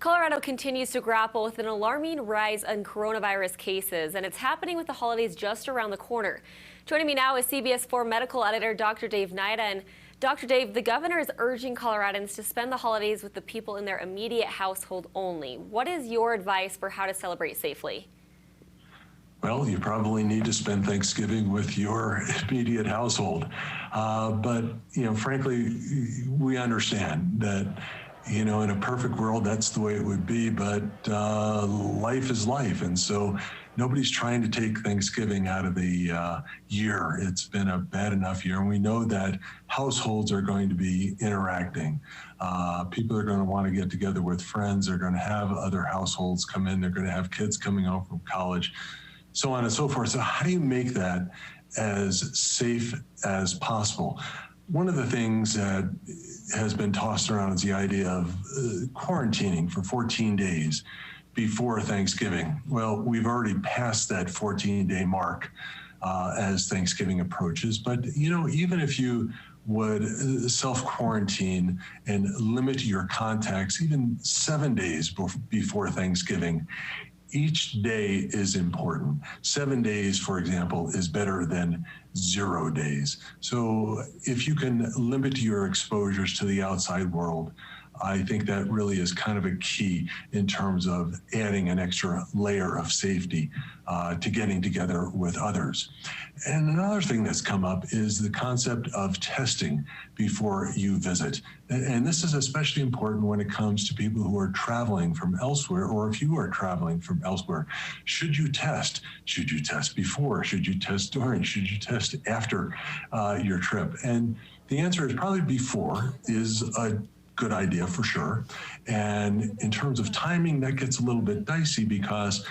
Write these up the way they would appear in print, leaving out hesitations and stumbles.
Colorado continues to grapple with an alarming rise in coronavirus cases, and it's happening with the holidays just around the corner. Joining me now is CBS 4 medical editor Dr. Dave Hnida. And Dr. Dave, the governor is urging Coloradans to spend the holidays with the people in their immediate household only. What is your advice for how to celebrate safely? Well, you probably need to spend Thanksgiving with your immediate household. But frankly, we understand that, in a perfect world, that's the way it would be. But life is life. And so nobody's trying to take Thanksgiving out of the year. It's been a bad enough year. And we know that households are going to be interacting. People are going to want to get together with friends. They're going to have other households come in. They're going to have kids coming home from college, so on and so forth. So how do you make that as safe as possible? One of the things that has been tossed around is the idea of quarantining for 14 days before Thanksgiving. Well, we've already passed that 14-day mark as Thanksgiving approaches. But, even if you would self-quarantine and limit your contacts even 7 days before Thanksgiving, each day is important. 7 days, for example, is better than 0 days. So if you can limit your exposures to the outside world, I think that really is kind of a key in terms of adding an extra layer of safety to getting together with others. And another thing that's come up is the concept of testing before you visit. And this is especially important when it comes to people who are traveling from elsewhere, or if you are traveling from elsewhere. Should you test? Should you test before? Should you test during? Should you test after your trip? And the answer is probably before is a good idea for sure. And in terms of timing, that gets a little bit dicey because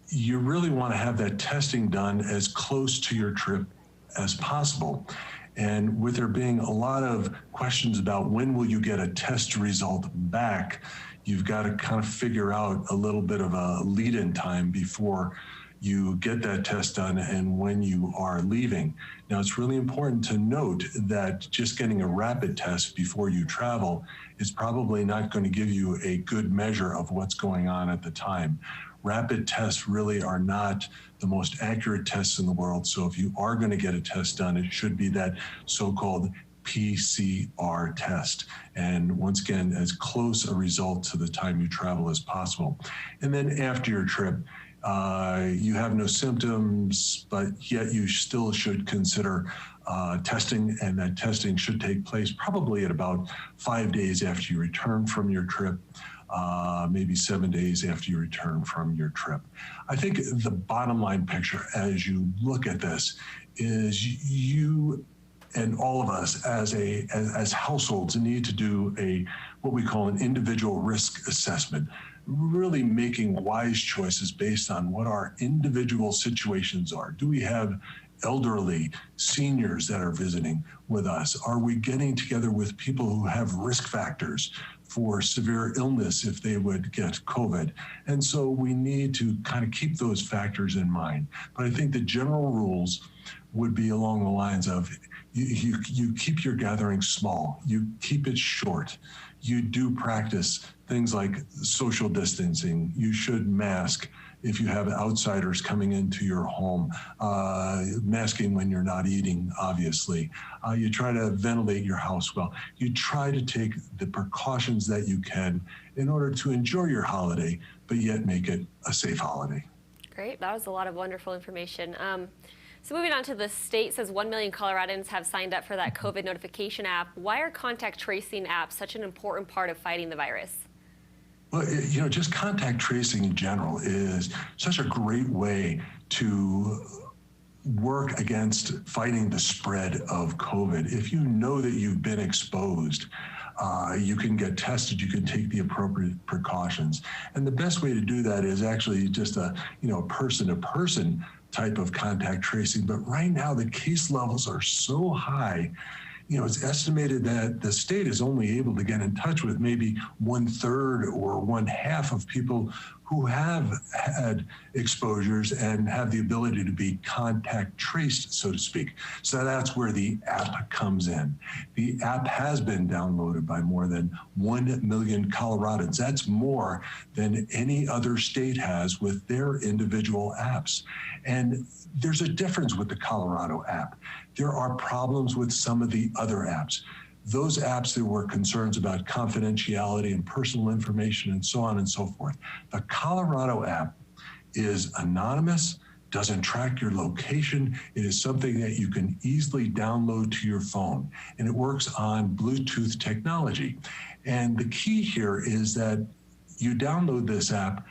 you really want to have that testing done as close to your trip as possible. And with there being a lot of questions about when will you get a test result back, you've got to kind of figure out a little bit of a lead-in time before you get that test done and when you are leaving. Now, it's really important to note that just getting a rapid test before you travel is probably not going to give you a good measure of what's going on at the time. Rapid tests really are not the most accurate tests in the world. So if you are going to get a test done, it should be that so-called PCR test. And once again, as close a result to the time you travel as possible. And then after your trip, you have no symptoms, but yet you still should consider testing, and that testing should take place probably at about 5 days after you return from your trip, maybe 7 days after you return from your trip. I think the bottom line picture as you look at this is you and all of us as households need to do what we call an individual risk assessment, really making wise choices based on what our individual situations are. Do we have elderly seniors that are visiting with us? Are we getting together with people who have risk factors for severe illness if they would get COVID? And so we need to kind of keep those factors in mind. But I think the general rules would be along the lines of you keep your gathering small, you keep it short, you do practice things like social distancing, you should mask if you have outsiders coming into your home, masking when you're not eating, obviously. You try to ventilate your house well. You try to take the precautions that you can in order to enjoy your holiday, but yet make it a safe holiday. Great, that was a lot of wonderful information. So moving on to the state says 1 million Coloradans have signed up for that COVID notification app. Why are contact tracing apps such an important part of fighting the virus? Well, just contact tracing in general is such a great way to work against fighting the spread of COVID. If you know that you've been exposed, you can get tested, you can take the appropriate precautions. And the best way to do that is actually just a person-to-person type of contact tracing. But right now, the case levels are so high, it's estimated that the state is only able to get in touch with maybe 1/3 or 1/2 of people who have had exposures and have the ability to be contact traced, so to speak. So that's where the app comes in. The app has been downloaded by more than 1 million Coloradans. That's more than any other state has with their individual apps. And there's a difference with the Colorado app. There are problems with some of the other apps. Those apps, there were concerns about confidentiality and personal information and so on and so forth. The Colorado app is anonymous, doesn't track your location. It is something that you can easily download to your phone, and it works on Bluetooth technology. And the key here is that you download this app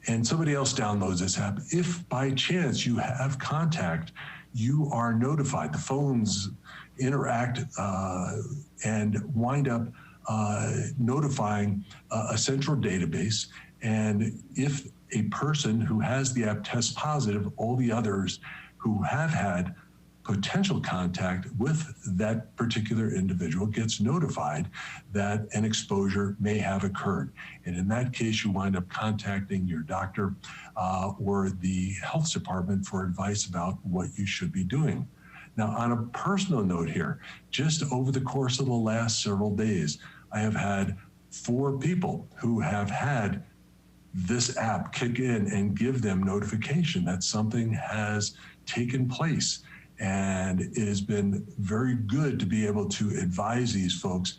and somebody else downloads this app. If by chance you have contact, you are notified. The phones interact and wind up notifying a central database. And if a person who has the app tests positive, all the others who have had potential contact with that particular individual gets notified that an exposure may have occurred. And in that case, you wind up contacting your doctor or the health department for advice about what you should be doing. Now, on a personal note here, just over the course of the last several days, I have had 4 people who have had this app kick in and give them notification that something has taken place. And it has been very good to be able to advise these folks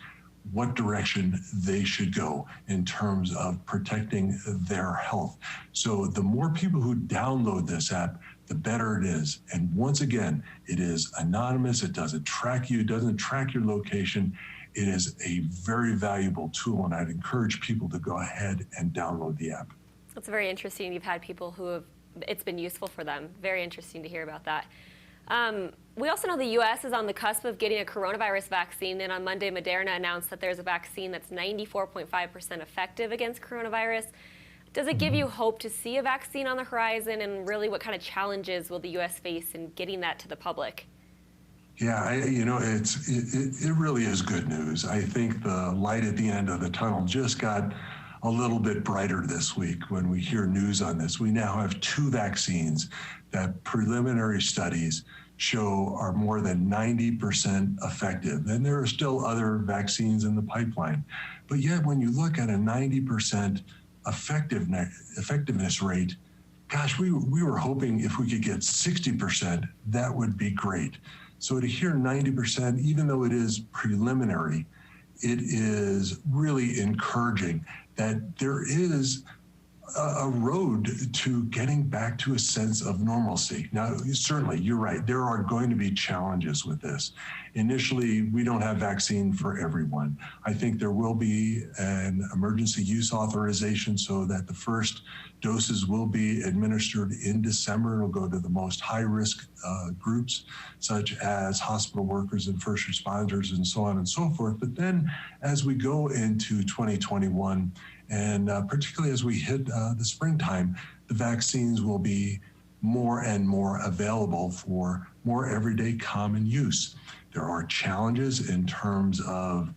what direction they should go in terms of protecting their health. So the more people who download this app, the better it is. And once again, it is anonymous. It doesn't track you. It doesn't track your location. It is a very valuable tool, and I'd encourage people to go ahead and download the app. That's very interesting. You've had people who have, it's been useful for them. Very interesting to hear about that. We also know the U.S. is on the cusp of getting a coronavirus vaccine, and on Monday, Moderna announced that there's a vaccine that's 94.5% effective against coronavirus. Does it give you hope to see a vaccine on the horizon, and really what kind of challenges will the U.S. face in getting that to the public? Yeah, it really is good news. I think the light at the end of the tunnel just got a little bit brighter this week when we hear news on this. We now have 2 vaccines that preliminary studies show are more than 90% effective. And there are still other vaccines in the pipeline. But yet when you look at a 90% effectiveness rate, gosh, we were hoping if we could get 60%, that would be great. So to hear 90%, even though it is preliminary, it is really encouraging that there is a road to getting back to a sense of normalcy. Now, certainly, you're right. There are going to be challenges with this. Initially, we don't have vaccine for everyone. I think there will be an emergency use authorization so that the first doses will be administered in December. It'll go to the most high-risk groups, such as hospital workers and first responders and so on and so forth. But then as we go into 2021, and particularly as we hit the springtime, the vaccines will be more and more available for more everyday common use. There are challenges in terms of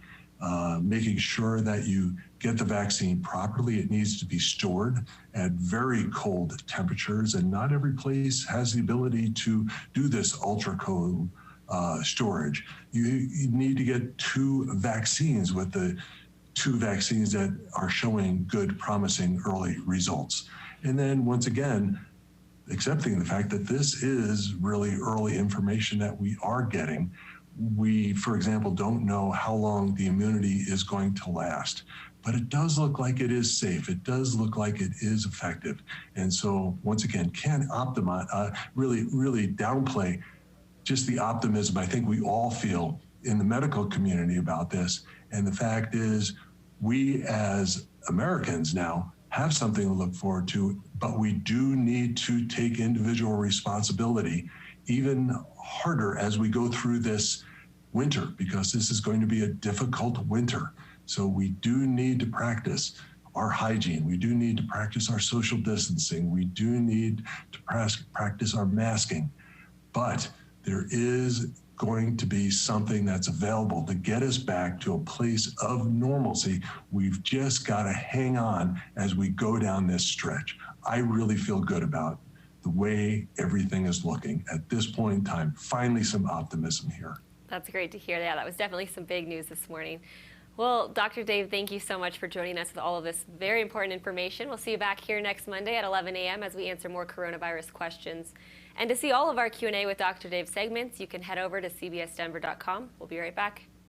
making sure that you get the vaccine properly. It needs to be stored at very cold temperatures, and not every place has the ability to do this ultra cold storage. You need to get 2 vaccines with the 2 vaccines that are showing good, promising early results. And then once again, accepting the fact that this is really early information that we are getting. We, for example, don't know how long the immunity is going to last, but it does look like it is safe. It does look like it is effective. And so once again, can't really downplay just the optimism I think we all feel in the medical community about this. And the fact is, we as Americans now have something to look forward to, but we do need to take individual responsibility even harder as we go through this winter, because this is going to be a difficult winter. So we do need to practice our hygiene. We do need to practice our social distancing. We do need to practice our masking. But there is going to be something that's available to get us back to a place of normalcy. We've just got to hang on as we go down this stretch. I really feel good about the way everything is looking at this point in time. Finally, some optimism here. That's great to hear. Yeah, that was definitely some big news this morning. Well, Dr. Dave, thank you so much for joining us with all of this very important information. We'll see you back here next Monday at 11 a.m. as we answer more coronavirus questions. And to see all of our Q&A with Dr. Dave segments, you can head over to cbsdenver.com. We'll be right back.